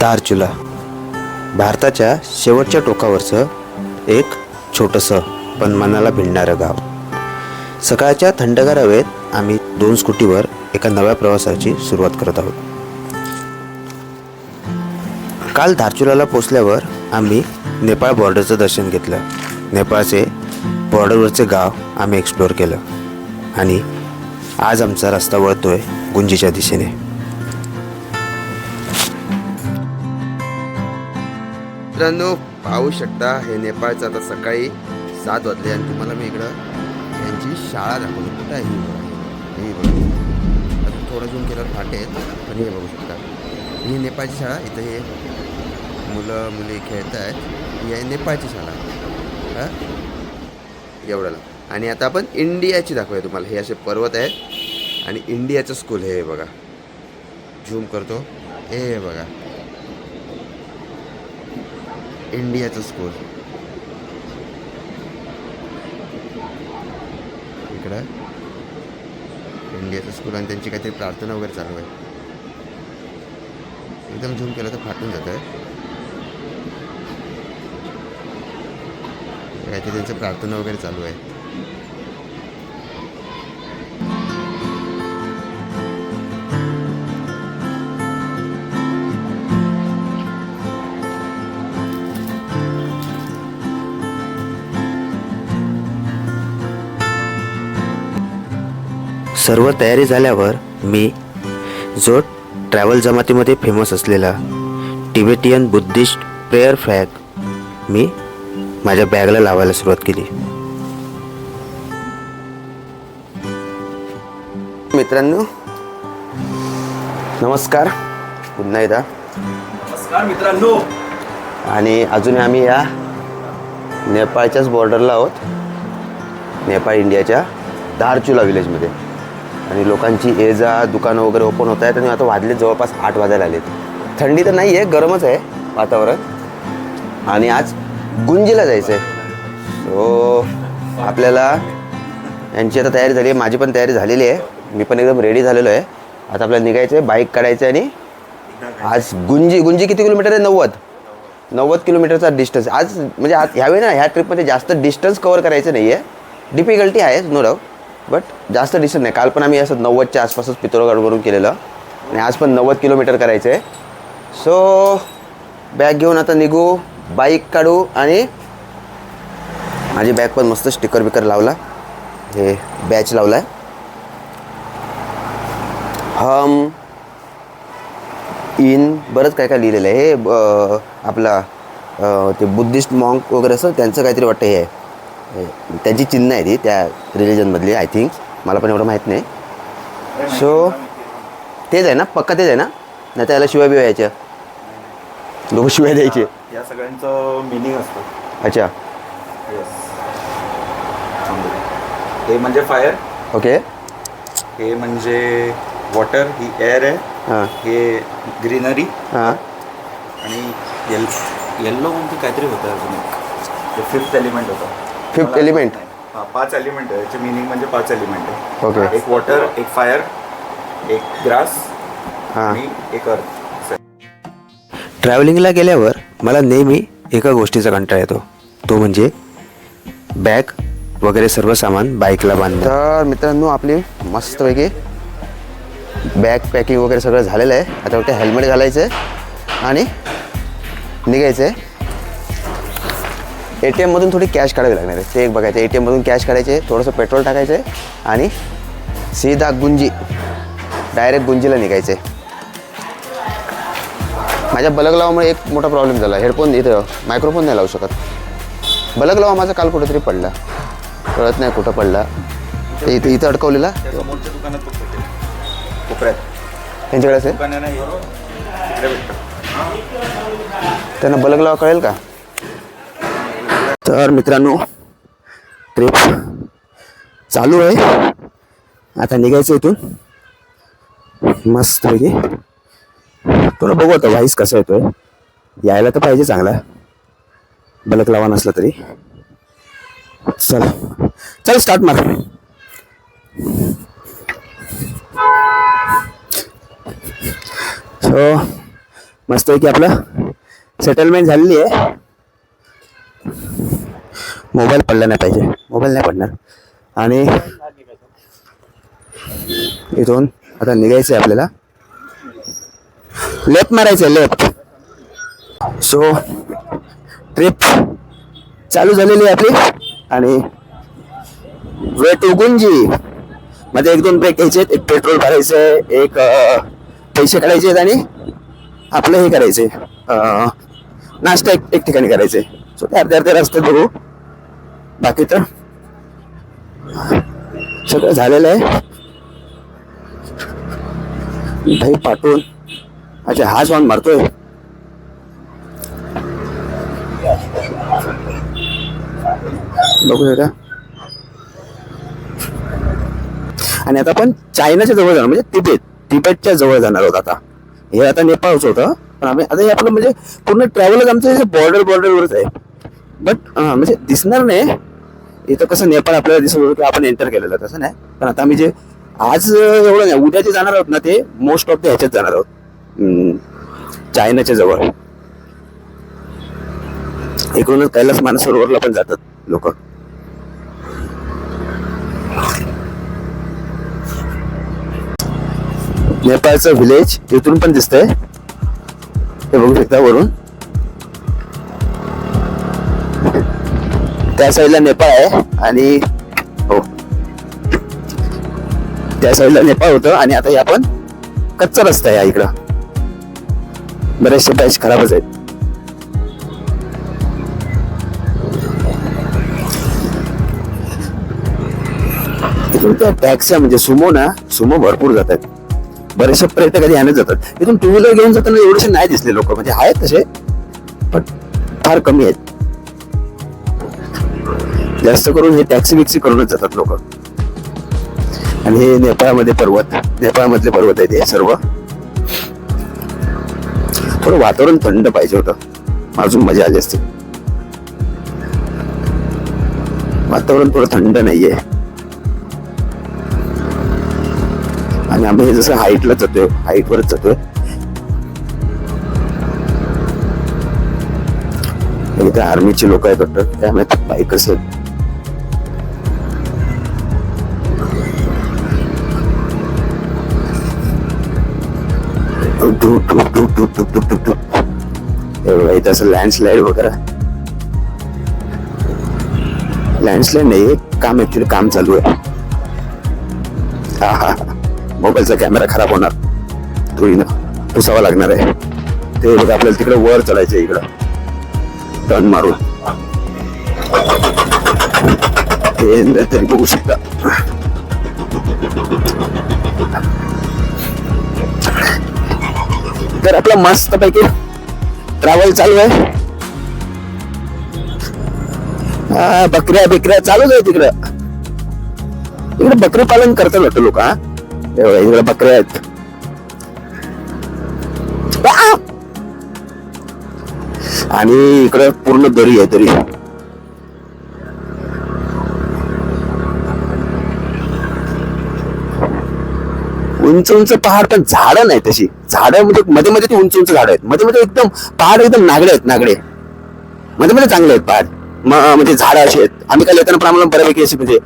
धारचुला भारताच्या शेवटच्या टोकावरचं एक छोटंसं पण मनाला भिडणारं गाव. सकाळच्या थंडगार हवेत आम्ही 2 स्कूटीवर एका नव्या प्रवासाची सुरुवात करत आहोत. काल धारचुलाला पोचल्यावर आम्ही नेपाळ बॉर्डरचं दर्शन घेतलं. नेपाळचे बॉर्डरवरचे गाव आम्ही एक्सप्लोअर केलं आणि आज आमचा रस्ता वळतोय गुंजीच्या दिशेने. मित्रांनो, पाहू शकता हे नेपाळचं आता सकाळी 7 वाजले आणि तुम्हाला मी इकडं यांची शाळा दाखवतो. कुठं आहे ही बघा. आता थोडं झूम केल्यावर फाटे आहेत, पण हे बघू शकता ही नेपाळची शाळा. इथं हे मुलं मुली खेळत आहेत. ही आहे नेपाळची शाळा. हां, एवढ्याला. आणि आता आपण इंडियाची दाखवूया तुम्हाला. हे असे पर्वत आहेत आणि इंडियाचं स्कूल हे बघा. झूम करतो. हे बघा, इंडियाचं स्कूल. इकडं इंडियाचं स्कूल आणि त्यांची काहीतरी प्रार्थना वगैरे चालू आहे. एकदम झूम केलं तर फाटून जातं आहे. काहीतरी त्यांचं प्रार्थना वगैरे चालू आहे. सर्व तयारी झाल्यावर मी जो ट्रॅव्हल जमातीमध्ये फेमस असलेला टिबेटियन बुद्धिस्ट प्रेयर फ्लॅग मी माझ्या बॅगला लावायला सुरुवात केली. मित्रांनो, नमस्कार पुन्हा एकदा. नमस्कार मित्रांनो. आणि अजून आम्ही या नेपाळच्याच बॉर्डरला आहोत, नेपाळ इंडियाच्या धारचुला विलेजमध्ये. आणि लोकांची ये जा दुकानं वगैरे ओपन होत आहेत आणि आता वाजले जवळपास 8 वाजायला आलेत. थंडी तर नाही आहे, गरमच आहे वातावरण. आणि आज गुंजीला जायचं आहे. सो आपल्याला यांची आता तयारी झाली आहे, माझी पण तयारी झालेली आहे. मी पण एकदम रेडी झालेलो आहे. आता आपल्याला निघायचं आहे, बाईक काढायचं आहे. आणि आज गुंजी किती किलोमीटर आहे? 90 किलोमीटरचा डिस्टन्स. आज म्हणजे आज ह्यावेळी ना ह्या ट्रिपमध्ये जास्त डिस्टन्स कवर करायचं नाही आहे. डिफिकल्टी आहे नो डाऊट, बट जास्त डिस्टन्स नाही. काल पण आम्ही असं 90च्या आसपासच पितोरगडवरून केलेलं आणि आज पण 90 किलोमीटर करायचं आहे. सो बॅग घेऊन आता निघू, बाईक काढू. आणि माझी बॅग पण मस्त स्टिकर बिकर लावला, हे बॅच लावला आहे. हम इन बरंच काय काय लिहिलेलं आहे. हे आपला ते बुद्धिस्ट मॉन्क वगैरे असं त्यांचं काहीतरी वाटतं हे आहे. त्यांची चिन्ह आहे ती त्या रिलिजनमधली. आय थिंक, मला पण एवढं माहीत नाही. सो तेच आहे ना, पक्का तेच आहे ना? नाही तर याला शिवाय बिवाय यायच्या, लोक शिवाय द्यायचे. या सगळ्यांचं मिनिंग असतं. अच्छा, हे म्हणजे फायर. ओके. हे म्हणजे वॉटर, ही एअर आहे. हां, हे ग्रीनरी. हां. आणि येल्लो म्हणजे काहीतरी होतं अजून एक. ते 5th एलिमेंट होतं. 5th element. हां, 5 एलिमेंट आहे. याचे मिनिंग म्हणजे 5 एलिमेंट आहे. ओके. एक वॉटर, एक फायर, एक ग्रास हां. आणि एक अर्थ. ट्रॅव्हलिंगला गेल्यावर मला नेहमी एका गोष्टीचा कंटाळा येतो, तो म्हणजे बॅग वगैरे सर्व सामान बाईकला बांधणं. तर मित्रांनो, आपली मस्तपैकी बॅग पॅकिंग वगैरे सगळं झालेलं आहे. आता फक्त हेल्मेट घालायचं आहे आणि निघायचं आहे. ATM मधून थोडी कॅश काढावी लागणार आहे, ते एक बघायचं. ATM मधून कॅश काढायचे, थोडंसं पेट्रोल टाकायचं आहे आणि सीधा गुंजी, डायरेक्ट गुंजीला निघायचं आहे. माझ्या बलग लावामुळे एक मोठा प्रॉब्लेम झाला. हेडफोन इथं मायक्रोफोन नाही लावू शकत. बलग लावा माझा काल कुठेतरी पडला, कळत नाही कुठं पडला. ते इथं अडकवलेला समोरच्या दुकानात बघतो, कोपऱ्यात त्यांच्याकडे असेल. दुकान आहे ना, तिकडे भेटतं. त्यांना बलग लावा कळेल का? तर मित्रांनो, ट्रिप चालू आहे. आता निघायचं इथून मस्तपैकी. थोडं बघू आता व्हाईस कसा येतोय. यायला तर पाहिजे चांगला, बलक लावा नसला तरी. चल स्टार्ट मार. सो मस्त आहे की आपलं सेटलमेंट झालेली आहे. मोबाईल पडला नाही पाहिजे, मोबाईल नाही पडणार. आणि इथून आता निघायचं आहे आपल्याला, लेफ्ट मारायचं आहे, लेफ्ट. सो ट्रिप चालू झालेली आहे आपली. आणि वे टू गुंजी मध्ये 1-2 ब्रेक घ्यायचे, एक पेट्रोल भरायचंय, एक पैसे काढायचे आहेत आणि आपलं हे करायचे, नाश्ता एक ठिकाणी करायचे. सो ते अर्ध्या रस्त्यात बघू. बाकी तर सगळं झालेलं आहे. भाई पाठवून अच्छा हा ऑन मारतोय. बघू शकता. आणि आता आपण चायनाच्या जवळ जाणार, म्हणजे तिबेटच्या जवळ जाणार आहोत. आता हे आता नेपाळच होतं, पण आम्ही आता हे आपलं म्हणजे पूर्ण ट्रॅव्हलच आमचं बॉर्डरवरच आहे. बट म्हणजे दिसणार नाही इथं कसं नेपाळ आपल्याला दिसत होतं की आपण एंटर केलेलं, तसं नाही. पण आता आम्ही जे आज एवढं नाही, उद्या जे जाणार आहोत ना ते मोस्ट ऑफ द ह्याच्यात जाणार आहोत, चायनाच्या जवळ. इकडूनच कैलास मानसरोवरला पण जातात लोक. नेपाळचं व्हिलेज इथून पण दिसतंय, हे बघू शकता वरून. त्या साईडला नेपाळ आहे आणि हो त्या साईडला नेपाळ होतं. आणि आता हे आपण कच्चा रस्ता आहे इकडं, बरेचसे पॅच खराबच आहेत. इथून त्या टॅक्सी म्हणजे सुमो भरपूर जातात, बरेचसे पर्यटक आधी याने जातात. इथून 2 व्हीलर घेऊन जाताना एवढेसे नाही दिसले लोक, म्हणजे आहेत तसे पण फार कमी आहेत. जास्त करून हे टॅक्सी बिक्सी करूनच जातात लोक. आणि हे नेपाळमधले पर्वत आहेत हे सर्व. थोडं वातावरण थंड पाहिजे होतं, अजून मजा आली असते. वातावरण थोडं थंड नाहीये. आणि आम्ही हे जसं हाईटवरच जातोय. इथे आर्मीची लोक आहेत वाटतं, त्यामुळे बाईकर्स आहेत. इथं असं लँडस्लाईड वगैरे, लँडस्लाईड नाही ऍक्च्युली काम चालू आहे. हा मोबाईलचा कॅमेरा खराब होणार, धुळीनं पुसावा लागणार आहे. ते बघा आपल्याला तिकडे वर चढायचं, इकडं टर्न मारून. हे तरी बघू शकता. तर आपला मस्त पैकी ट्रॅव्हल चालू आहे. बकऱ्या चालूच आहे तिकडं. इकडे बकरी पालन करतात वाटतं लोक. इकडे बकऱ्या आहेत. आणि इकडे पूर्ण दरी आहे, दरी. उंच पहाड, पण झाडं नाही तशी. झाडं म्हणजे मध्ये ती उंच झाड आहेत, मध्ये एकदम पहाड एकदम नागडे मध्ये चांगले आहेत पहाड. म्हणजे झाडं अशी आहेत. आम्ही काल येताना पण आम्हाला बऱ्यापैकी अशी म्हणजे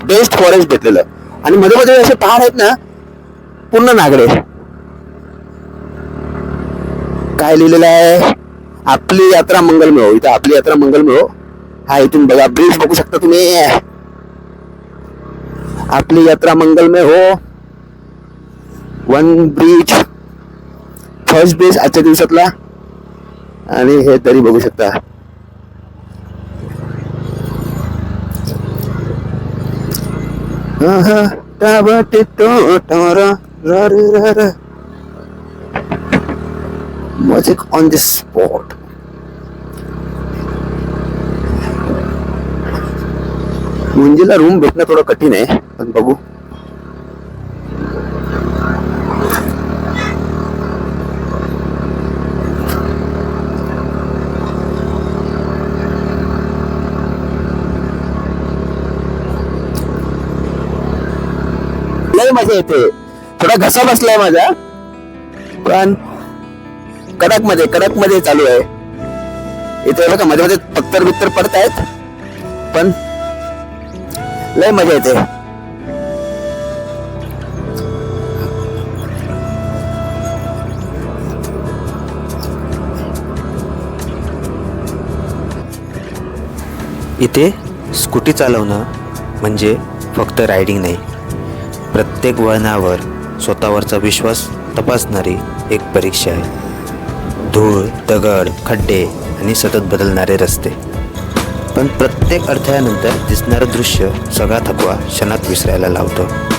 बेस्ट फॉरेस्ट भेटलेलं. आणि मध्ये असे पहाड आहेत ना पूर्ण नागडे. काय लिहिलेलं आहे, आपली यात्रा मंगलमय हो. इथं आपली यात्रा मंगलमय हो. हा इथून बघा ब्रिज बघू शकता तुम्ही, आपली यात्रा मंगलमय हो. 1 ब्रिज, फर्स्ट ब्रिज आजच्या दिवसातला. आणि हे तरी बघू शकता. Music on the spot. मुंजीला रूम भेटणं थोडं कठीण आहे, पण बघू. लय मजा येते. थोडा घसा बसलाय माझा, पण कडक मध्ये चालू आहे. इथे बघा मध्ये मध्ये पत्तर बित्तर पडत आहेत, पण लय मजा येते. इथे स्कूटी चालवणं म्हणजे फक्त रायडिंग नाही, प्रत्येक वळणावर स्वतःवरचा विश्वास तपासणारी एक परीक्षा आहे. धूळ, दगड, खड्डे आणि सतत बदलणारे रस्ते, पण प्रत्येक अडथळ्यानंतर दिसणारं दृश्य सगळा थकवा क्षणात विसरायला लावतं.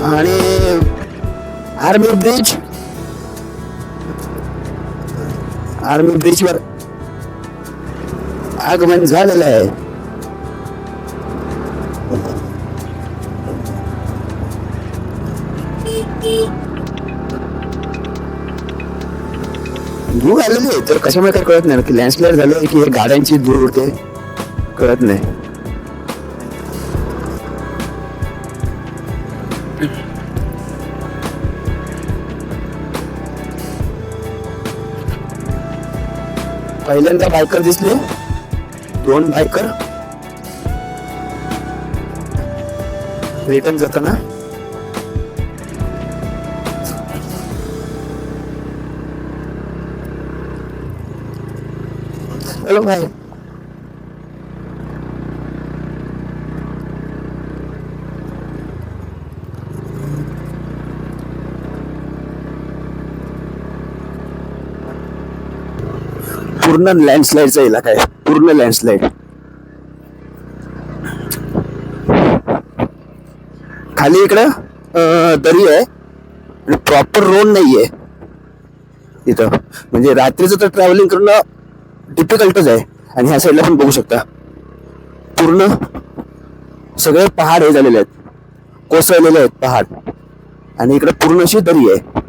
आणि आर्मी ब्रिजवर आगमन झालेलं आहे. धूळ आलेली आहे, तर कशामुळे काय कळत नाही की लँडस्लाइड झालं की हे गाड्यांची धूळ उडते, कळत नाही. पहिल्यांदा बायकर दिसले, 2 बायकर रिटर्न जाताना. हॅलो भाई. पूर्ण लँडस्लाइडचा इलाका आहे, पूर्ण लँडस्लाइड. खाली इकडं दरी आहे आणि प्रॉपर रोड नाहीये इथं, म्हणजे रात्रीचं तर ट्रॅव्हलिंग करणं डिफिकल्टच आहे. आणि ह्या साईडला पण बघू शकता पूर्ण सगळे पहाड हे झालेले आहेत, कोसळलेले आहेत पहाड. आणि इकडे पूर्ण अशी दरी आहे,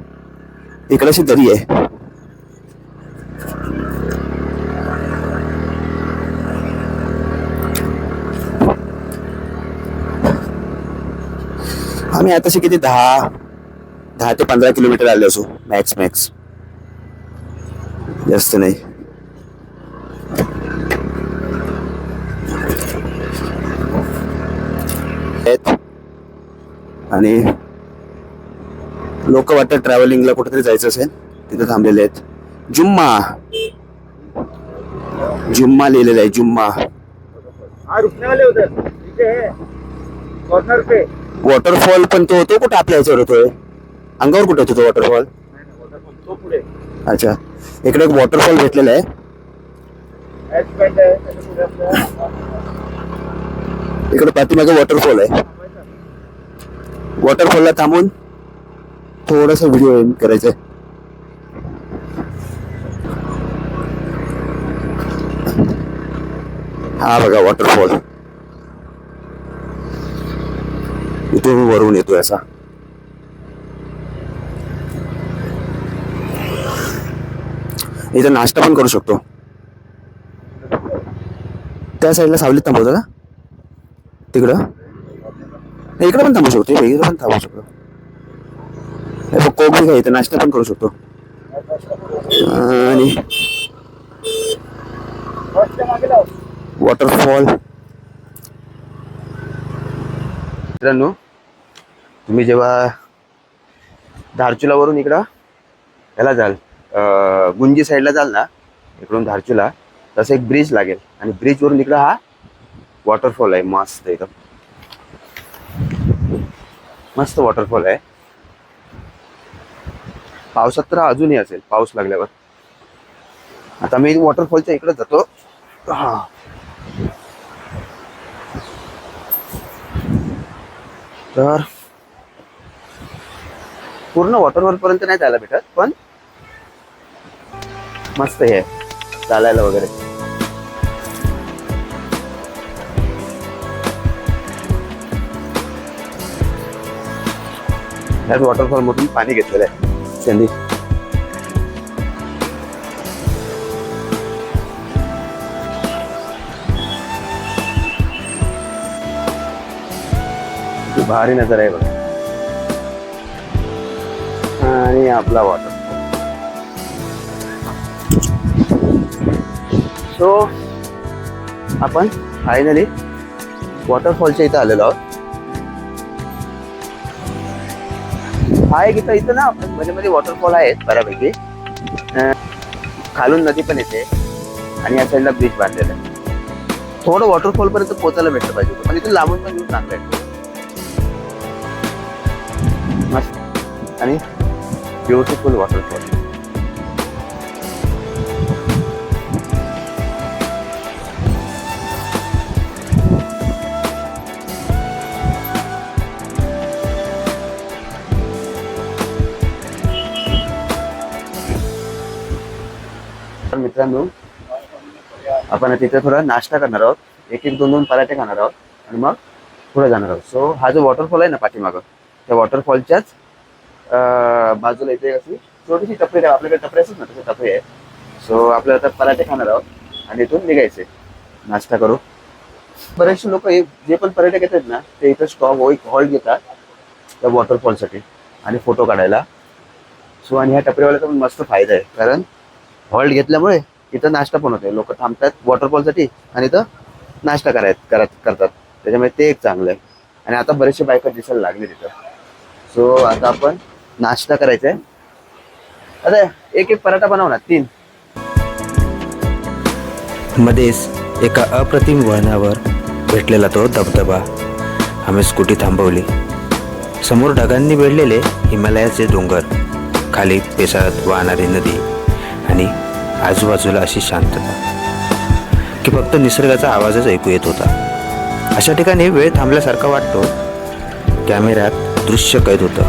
इकडे अशी दरी आहे. आम्ही आताशी किती 10 ते 15 किलोमीटर आले असू, मॅक्स, जास्त नाही. आणि लोक वाटतं ट्रॅव्हलिंगला कुठेतरी जायचं असेल, तिथे थांबलेले आहेत. जुम्मा लिहिलेलं आहे, जुम्मा. वॉटरफॉल पण तो कुठे आपल्या ह्याच्यावर होतोय, अंगावर कुठे होतो तो वॉटरफॉल? अच्छा, इकडे एक वॉटरफॉल भेटलेला आहे. इकडे पाठीमागे वॉटरफॉल आहे. वॉटरफॉलला थांबून थोडासा व्हिडिओ करायचा आहे. हा बघा वॉटरफॉल, इथून वरून येतोय असा. इथं नाश्ता पण करू शकतो. त्या साईडला सावलीत थांबवतो का तिकडं? इकडे पण थांबू शकतो, इकडे पण थांबू शकतो. कोक बी इथं नाश्ता पण करू शकतो. आणि वॉटरफॉल. मित्रांनो, तुम्ही जेव्हा धारचुलावरून इकडं ह्याला जाल, गुंजी साईडला जाल ना, इकडून धारचुला, तसं एक ब्रिज लागेल आणि ब्रिजवरून इकडं हा वॉटरफॉल आहे. मस्त एकदम मस्त वॉटरफॉल आहे. पावसात तर अजूनही असेल, पाऊस लागल्यावर. आता मी वॉटरफॉलच्या इकडे जातो. तर पूर्ण वॉटरफॉल पर्यंत नाही जायला भेटत, पण मस्त हे चालायला वगैरे. ह्याच वॉटरफॉल मधून पाणी घेतलेलं आहे त्यांनी. भारी नजर आहे बघा. आणि आपला वॉटर सो आपण फायनली वॉटरफॉलच्या इथं आलेलो आहोत. हा एक इथं ना मध्ये वॉटरफॉल आहेत बऱ्यापैकी. खालून नदी पण येते आणि या साईडला ब्रिज बांधलेला आहे. थोडं वॉटरफॉल पर्यंत पोहोचायला भेटलं पाहिजे होतं, पण इथून लांबून पण येऊन चांगलं आहे. मस्त आणि ब्युटिफुल वॉटरफॉल. मित्रांनो, आपण तिथे थोडा नाश्ता करणार आहोत. एक एक दोन दोन पराठे खाणार आहोत आणि मग पुढे जाणार आहोत. सो हा जो वॉटरफॉल आहे ना पाठीमागं, त्या वॉटरफॉलच्याच बाजूला इथे अशी छोटीशी टपरी आहे. आपल्याकडे टपरी असतात ना, तसे टपरी आहे. सो आपल्याला आता पराठे खाणार आहोत आणि इथून निघायचे नाश्ता करू. बरेचसे लोक जे पण पर्यटक येतात ना, ते इथं स्टॉप हॉल्ट घेतात त्या वॉटरफॉलसाठी आणि फोटो काढायला. सो आणि ह्या टपरीवाल्याचा पण मस्त फायदा आहे, कारण हॉल्ट घेतल्यामुळे इथं नाश्ता पण होते. लोक थांबतात वॉटरफॉलसाठी आणि इथं नाश्ता करतात. त्याच्यामुळे ते एक चांगलं आहे. आणि आता बरेचसे बायकर दिसायला लागले तिथं. सो आता आपण नाश्ता करायचा आहे. आता एक एक पराठा बनव ना, 3. मध्येच एका अप्रतिम वळणावर भेटलेला तो धबधबा. आम्ही स्कूटी थांबवली. समोर ढगांनी वेढलेले हिमालयाचे डोंगर, खाली पेसाळत वाहणारी नदी आणि आजूबाजूला अशी शांतता की फक्त निसर्गाचा आवाजच ऐकू येत होता. अशा ठिकाणी वेळ थांबल्यासारखा वाटतो. कॅमेऱ्यात दृश्य कैद होतं,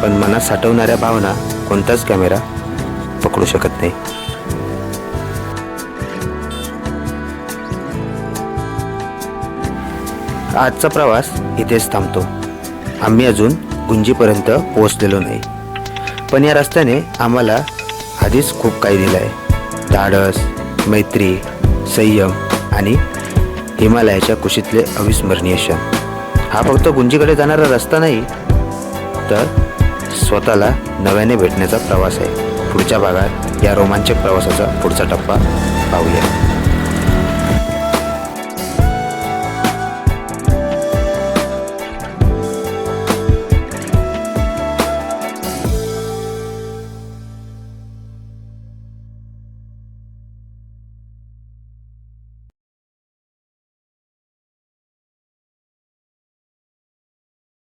पण मनात साठवणाऱ्या भावना कोणताच कॅमेरा पकडू शकत नाही. आजचा प्रवास इथेच थांबतो. आम्ही अजून गुंजीपर्यंत पोहोचलेलो नाही, पण या रस्त्याने आम्हाला आधीच खूप काही दिलं आहे. धाडस, मैत्री, संयम आणि हिमालयाच्या कुशीतले अविस्मरणीय क्षण. हा फक्त गुंजीकडे जाणारा रस्ता नाही, तर स्वतःला नव्याने भेटण्याचा प्रवास आहे. पुढच्या भागात या रोमांचक प्रवासाचा पुढचा टप्पा पाहूया.